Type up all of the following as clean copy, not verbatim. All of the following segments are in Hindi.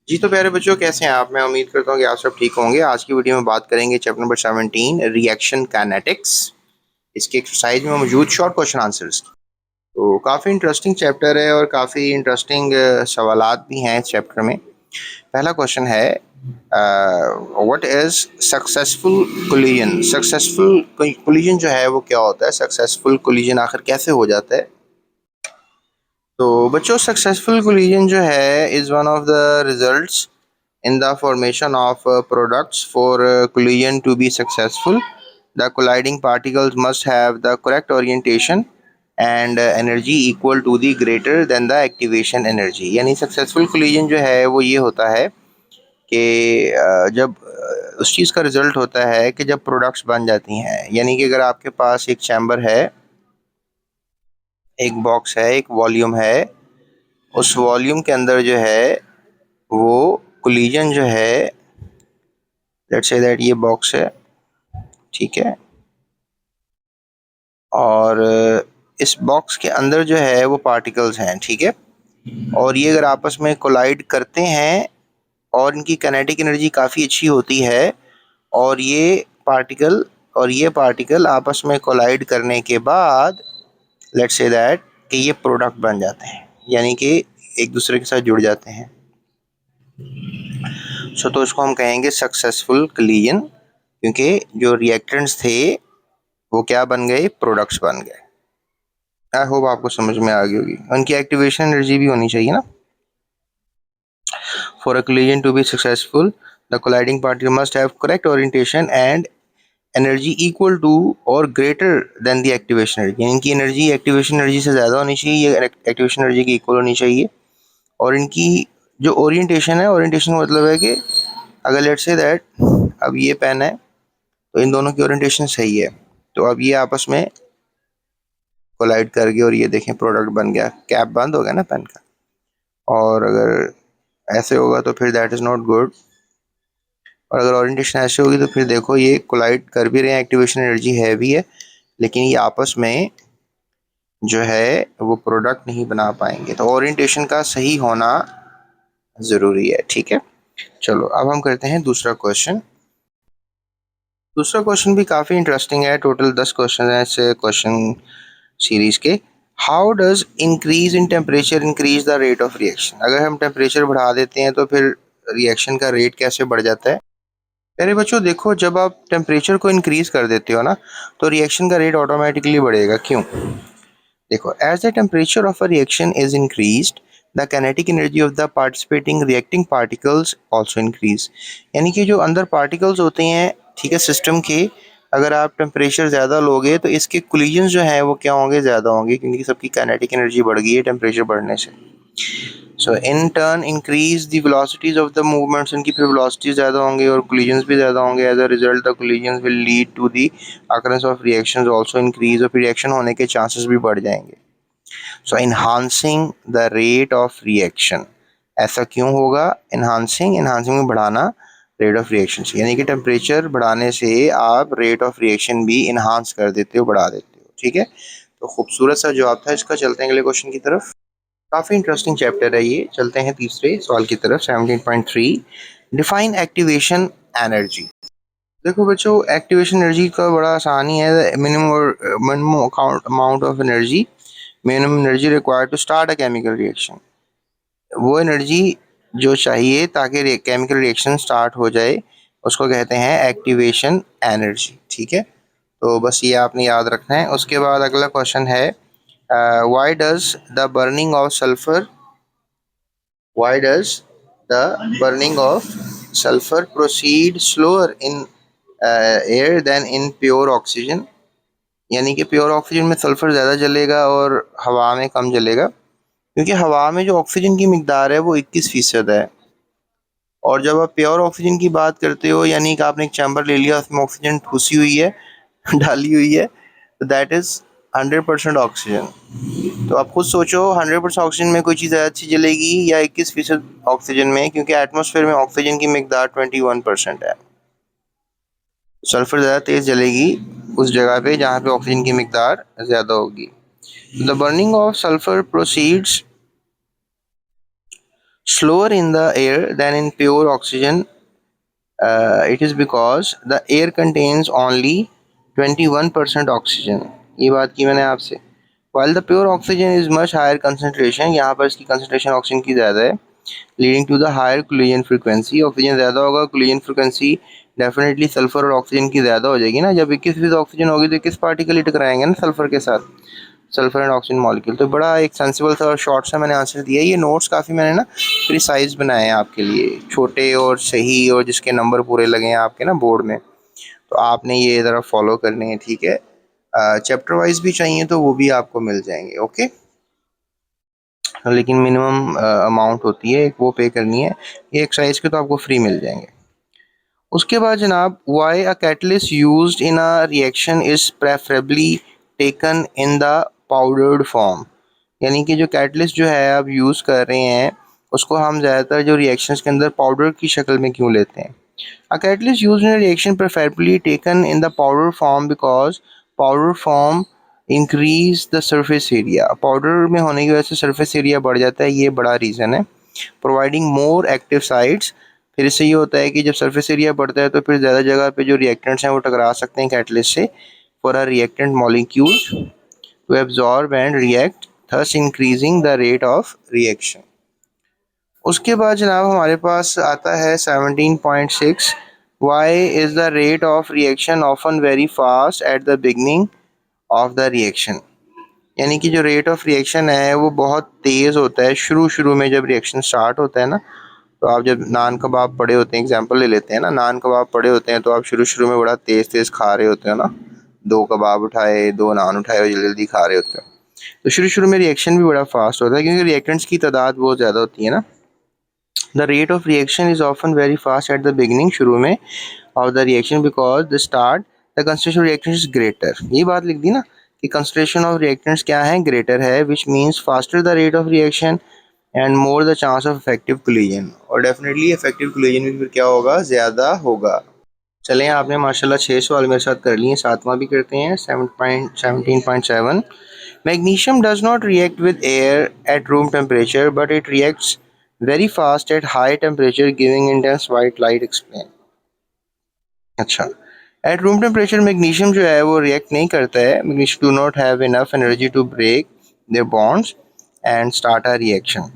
जी तो प्यारे बच्चों, कैसे हैं आप? मैं उम्मीद करता हूँ कि आप सब ठीक होंगे। आज की वीडियो में बात करेंगे चैप्टर नंबर 17, रिएक्शन काइनेटिक्स। इसके एक्सरसाइज में मौजूद शॉर्ट क्वेश्चन आंसर्स। तो काफ़ी इंटरेस्टिंग चैप्टर है और काफ़ी इंटरेस्टिंग सवालात भी हैं इस चैप्टर में। पहला क्वेश्चन है, what is successful collision? Successful collision जो है वो क्या होता है? सक्सेसफुल कोलिजन आखिर कैसे हो जाता है? तो बच्चों, सक्सेसफुल कोलिजन जो है is one of the results in the formation of products. For collision to be successful, the colliding particles must have the correct orientation and energy equal to the greater than the activation energy. यानी successful collision जो है वो ये होता है कि जब उस चीज़ का रिजल्ट होता है कि जब प्रोडक्ट्स बन जाती हैं। यानी कि अगर आपके पास एक चैम्बर है, एक बॉक्स है, एक वॉल्यूम है, उस वॉल्यूम के अंदर जो है वो कोलिजन जो है, लेट्स से दैट ये बॉक्स है, ठीक है, और इस बॉक्स के अंदर जो है वो पार्टिकल्स हैं, ठीक है, और ये अगर आपस में कोलाइड करते हैं और इनकी काइनेटिक एनर्जी काफ़ी अच्छी होती है, और ये पार्टिकल आपस में कोलाइड करने के बाद लेट्स से दैट कि ये प्रोडक्ट बन जाते हैं, यानी कि एक दूसरे के साथ जुड़ जाते हैं। तो इसको हम कहेंगे सक्सेसफुल कोलिजन, क्योंकि जो रिएक्टेंट्स थे वो क्या बन गए? प्रोडक्ट्स बन गए। आई होप आपको समझ में आ गई होगी। उनकी एक्टिवेशन एनर्जी भी होनी चाहिए ना। For a collision to be successful, the colliding particle must have correct orientation and energy equal to और greater than the activation energy. यानी इनकी एनर्जी एक्टिवेशन एनर्जी से ज़्यादा होनी चाहिए, ये एक्टिवेशन एनर्जी की इक्वल होनी चाहिए। और इनकी जो ओरिएंटेशन है, ओरिएंटेशन का मतलब है कि अगर लेट्स से दैट अब ये पेन है तो इन दोनों की ओरिएंटेशन सही है, तो अब ये आपस में कोलाइड कर गए और ये देखें प्रोडक्ट बन गया। कैप बंद हो गया ना पेन का। और अगर ऐसे होगा तो फिर दैट इज़ नॉट गुड। और अगर ओरिएंटेशन ऐसे होगी तो फिर देखो ये कोलाइड कर भी रहे हैं, एक्टिवेशन एनर्जी है भी है, लेकिन ये आपस में जो है वो प्रोडक्ट नहीं बना पाएंगे। तो ओरिएंटेशन का सही होना ज़रूरी है, ठीक है। चलो अब हम करते हैं दूसरा क्वेश्चन। दूसरा क्वेश्चन भी काफ़ी इंटरेस्टिंग है। टोटल 10 क्वेश्चन हैं इस क्वेश्चन सीरीज के। How does increase in temperature increase the rate of reaction? अगर हम टेम्परेचर बढ़ा देते हैं तो फिर रिएक्शन का रेट कैसे बढ़ जाता है? अरे बच्चों देखो, जब आप टेम्परेचर को इंक्रीज कर देते हो ना तो रिएक्शन का रेट ऑटोमेटिकली बढ़ेगा। क्यों? देखो, as the temperature of a reaction is increased, the kinetic energy of the participating reacting particles also increase. यानी कि जो अंदर पार्टिकल्स होते हैं, ठीक है, सिस्टम के, अगर आप टेम्परेचर ज़्यादा लोगे तो इसके कोलिजन्स जो हैं वो क्या होंगे? ज़्यादा होंगे, क्योंकि सबकी काइनेटिक एनर्जी बढ़ गई है टेम्परेचर बढ़ने से। So in turn increase the velocities of the movements. इनकी फिर वेलोसिटी ज़्यादा होंगे और कोलिजन्स भी ज़्यादा होंगे। As a result the collisions will lead to the occurrence of reactions also increase, और फिर रिएक्शन होने के चांसेस भी बढ़ जाएंगे। So enhancing the rate of reaction. ऐसा क्यों होगा? इन्हांसिंग में बढ़ाना रेट ऑफ रिएक्शन से, यानी कि टेम्परेचर बढ़ाने से आप रेट ऑफ रिएक्शन भी इन्हांस कर देते हो, बढ़ा देते हो, ठीक है। तो खूबसूरत सा जवाब था इसका। चलते हैं अगले क्वेश्चन की तरफ। काफ़ी इंटरेस्टिंग चैप्टर है ये। चलते हैं तीसरे सवाल की तरफ। 17.3, डिफाइन एक्टिवेशन एनर्जी। देखो बच्चों, एक्टिवेशन एनर्जी का बड़ा आसान ही है। Minimum amount of energy, minimum energy required to start a chemical reaction. वो एनर्जी जो चाहिए ताकि केमिकल रिएक्शन स्टार्ट हो जाए, उसको कहते हैं एक्टिवेशन एनर्जी, ठीक है। तो बस ये आपने याद रखना है। उसके बाद अगला क्वेश्चन है, why does the burning of sulphur why does the burning of sulfur proceed slower in air than in pure oxygen? यानी कि प्योर ऑक्सीजन में सल्फर ज़्यादा जलेगा और हवा में कम जलेगा, क्योंकि हवा में जो ऑक्सीजन की मिकदार है वो 21% है। और जब आप प्योर ऑक्सीजन की बात करते हो, यानी कि आपने एक चैम्बर ले लिया, उसमें ऑक्सीजन ठूसी हुई है डाली हुई है, तो दैट इज़ 100% ऑक्सीजन। तो आप खुद सोचो, 100% ऑक्सीजन में कोई चीज़ ज़्यादा अच्छी जलेगी या 21% ऑक्सीजन में? क्योंकि एटमॉस्फेयर में ऑक्सीजन की मिकदार 21% है। सल्फर ज़्यादा तेज़ जलेगी उस जगह पे जहाँ पे ऑक्सीजन की मिकदार ज़्यादा होगी। The burning of sulphur proceeds slower in the air than in pure oxygen. It is because the air contains only 21% oxygen. ये बात की मैंने आपसे. While the pure oxygen is much higher concentration, यहाँ पर इसकी concentration oxygen की ज़्यादा है, leading to the higher collision frequency. Oxygen ज़्यादा होगा, collision frequency डेफिनेटली सल्फर और ऑक्सीजन की ज़्यादा हो जाएगी ना. जब 21 ऑक्सीजन होगी तो किस पार्टिकल ही टकराएंगे ना सल्फर के साथ, सल्फर एंड ऑक्सीजन मॉलिक्यूल. तो बड़ा एक सेंसिबल सा और शॉर्ट सा मैंने आंसर दिया. ये नोट्स काफ़ी मैंने ना प्रिसाइज बनाए हैं आपके लिए, छोटे और सही, और जिसके नंबर पूरे लगे हैं आपके ना बोर्ड में, तो आपने ये ज़रा फॉलो करने हैं, ठीक है. चैप्टर वाइज भी चाहिए तो वो भी आपको मिल जाएंगे. ओके, लेकिन मिनिमम अमाउंट होती है एक, वो पे करनी है. ये एक्सरसाइज के तो आपको फ्री मिल जाएंगे. उसके बाद जनाब, why a catalyst used in a reaction is preferably taken in the powdered form. यानी कि जो कैटलिस्ट जो है आप यूज़ कर रहे हैं उसको हम ज़्यादातर जो रिएक्शंस के अंदर पाउडर की शक्ल में क्यों लेते हैं. A catalyst used in a reaction preferably taken in the powder form because powder form increase the surface area. Powder में होने की वजह से सरफेस एरिया बढ़ जाता है, ये बड़ा रीज़न है. प्रोवाइडिंग मोर एक्टिव साइट्स, फिर इससे ये होता है कि जब सरफेस एरिया बढ़ता है तो फिर ज़्यादा जगह पे जो रिएक्टेंट्स हैं वो टकरा सकते हैं कैटलिस्ट से, for a reactant molecules to absorb and react, thus increasing the rate of reaction. उसके बाद जनाब हमारे पास आता है 17.6. Why is the rate of reaction often very fast at the beginning of the reaction. यानी कि जो रेट ऑफ रिएक्शन है वो बहुत तेज़ होता है शुरू में, जब रिएक्शन स्टार्ट होता है ना. तो आप जब नान कबाब पड़े होते हैं, एग्जांपल ले लेते हैं ना, नान कबाब पड़े होते हैं तो आप शुरू में बड़ा तेज़ खा रहे होते हो ना, 2 कबाब उठाए, 2 नान उठाए और जल्दी जल्दी खा रहे होते हो. तो शुरू में रिएक्शन भी बड़ा फास्ट होता है क्योंकि रिएक्टेंट्स की तादाद बहुत ज़्यादा होती है ना. The rate of reaction is often very fast at the beginning, शुरू में of the reaction, because the start the concentration of reactant is greater. ये बात लिख दी ना कि कंसंट्रेशन ऑफ रिएक्टेंट्स क्या है, ग्रेटर है, which means faster the rate of reaction and more the chance of effective collision. और डेफिनेटली इफेक्टिव कोलिजन भी फिर क्या होगा, ज़्यादा होगा. चलें, आपने माशाल्लाह 6 सवाल मेरे साथ कर लिए, 7वां भी करते हैं. 17.7. Magnesium does not react with air at room temperature but it reacts very fast at high temperature giving intense white light. Explain. अच्छा, एट रूम टेम्परेचर मैग्नीशियम जो है वो रिएक्ट नहीं करता है. Magnesium do not have enough energy to break their bonds and start a reaction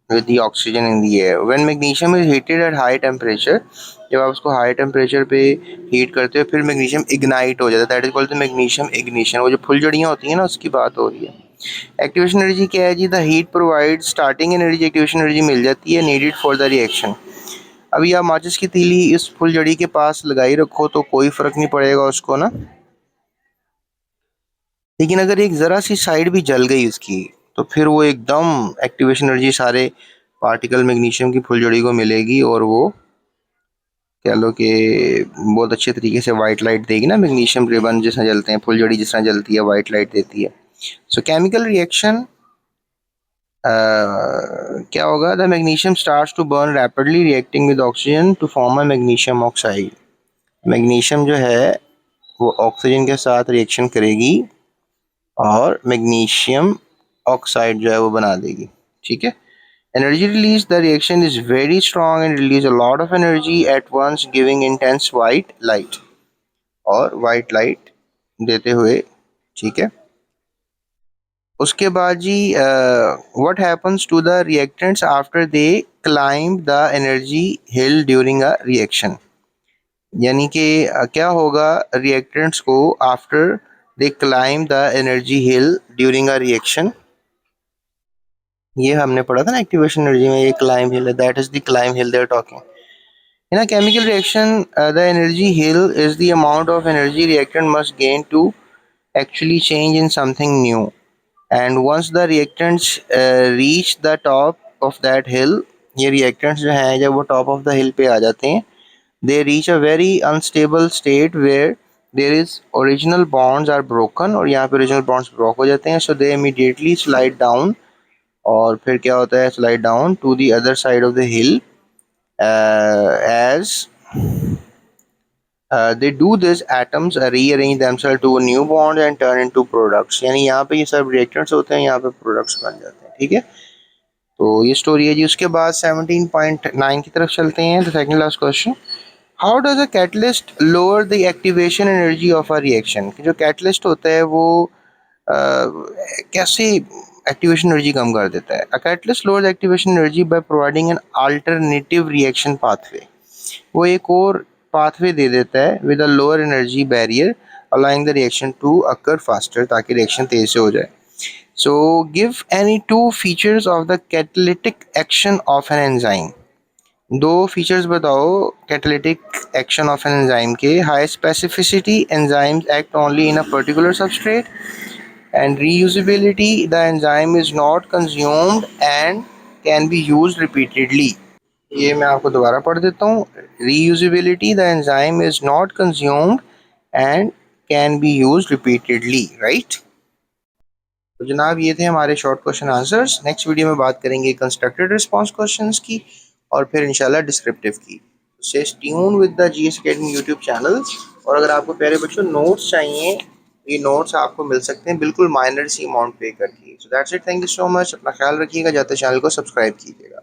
with the oxygen in the air. When magnesium is heated at high temperature, जब आप उसको हाई टेम्परेचर पे हीट करते हो फिर मैग्नीशियम इग्नाइट हो जाता है. That is called the magnesium ignition. वो जो फुलझड़ियाँ होती हैं ना उसकी बात हो रही है. एक्टिवेशन एनर्जी क्या है जी, the heat provide starting energy, activation energy मिल जाती है नीडेड फॉर द रिएक्शन. अभी आप माचिस की तीली इस फुलझड़ी के पास लगाई रखो तो कोई फर्क नहीं पड़ेगा उसको ना, लेकिन अगर एक ज़रा सी साइड भी जल गई उसकी तो फिर वो एकदम एक्टिवेशन एनर्जी सारे पार्टिकल मैग्नीशियम की फुलझड़ी को मिलेगी और वो कह लो कि बहुत अच्छे तरीके से वाइट लाइट देगी ना. मैग्नीशियम रिबन जिस तरह जलते हैं, फुलझड़ी जिस तरह जलती है, वाइट लाइट देती है. सो केमिकल रिएक्शन क्या होगा, the magnesium starts to burn rapidly reacting with oxygen to form a magnesium oxide. Magnesium जो है वो ऑक्सीजन के साथ रिएक्शन करेगी और मैग्नीशियम ऑक्साइड जो है वो बना देगी. ठीक है. Energy release, the reaction is very strong and release a lot of energy at once, giving intense white light. और white light देते हुए, ठीक है. उसके बाद जी what happens to the reactants after they climb the energy hill during a reaction. यानी कि क्या होगा reactants को after they climb the energy hill during a reaction. ये हमने पढ़ा था ना एक्टिवेशन एनर्जी में, ये क्लाइम हिल है, that is the climb hill they are talking. In a chemical reaction, the energy hill is the amount of energy reactant must gain to actually change in something new. And once the reactants reach the top of that hill, ये reactants जो हैं जब वो top of the hill पे आ जाते हैं, they reach a very unstable state where there is original bonds are broken, और यहाँ पे original bonds broke हो जाते हैं. So they immediately slide down, और फिर क्या होता है, slide down to the other side of the hill as they do this, atoms rearrange themselves to a new bond and turn into products. यानी यहाँ पे ये सब reactants होते हैं, यहाँ पे products बन जाते हैं. ठीक है. तो ये स्टोरी है जी। उसके बाद 17.9 की तरफ चलते हैं। तो second last question, how does a catalyst lower the activation energy of a reaction? जो कैटलिस्ट होता है वो कैसे एक्टिवेशन एनर्जी कम कर देता है? A catalyst lowers activation energy by providing an alternative reaction pathway. वो एक और पाथवे दे देता है with a lower energy barrier allowing the reaction to occur faster, ताकि रिएक्शन तेज से हो जाए। So give any two features of the catalytic action of an enzyme. दो फीचर्स बताओ catalytic action of an enzyme के। High specificity, enzymes act only in a particular substrate, and reusability, the enzyme is not consumed and can be used repeatedly। ये मैं आपको दोबारा पढ़ देता हूँ। reusability, the enzyme is not consumed and can be used repeatedly, right? तो जनाब ये थे हमारे short question answers. Next video में बात करेंगे कंस्ट्रक्टेड रिस्पांस क्वेश्चंस की और फिर इंशाल्लाह डिस्क्रिप्टिव की। Stay tune with the GS academy YouTube channel. और अगर आपको प्यारे बच्चों नोट्स चाहिए, ये नोट्स आपको मिल सकते हैं बिल्कुल माइनर सी अमाउंट पे करके। So that's it, thank you so much. अपना ख्याल रखिएगा, जाते चैनल को सब्सक्राइब कीजिएगा।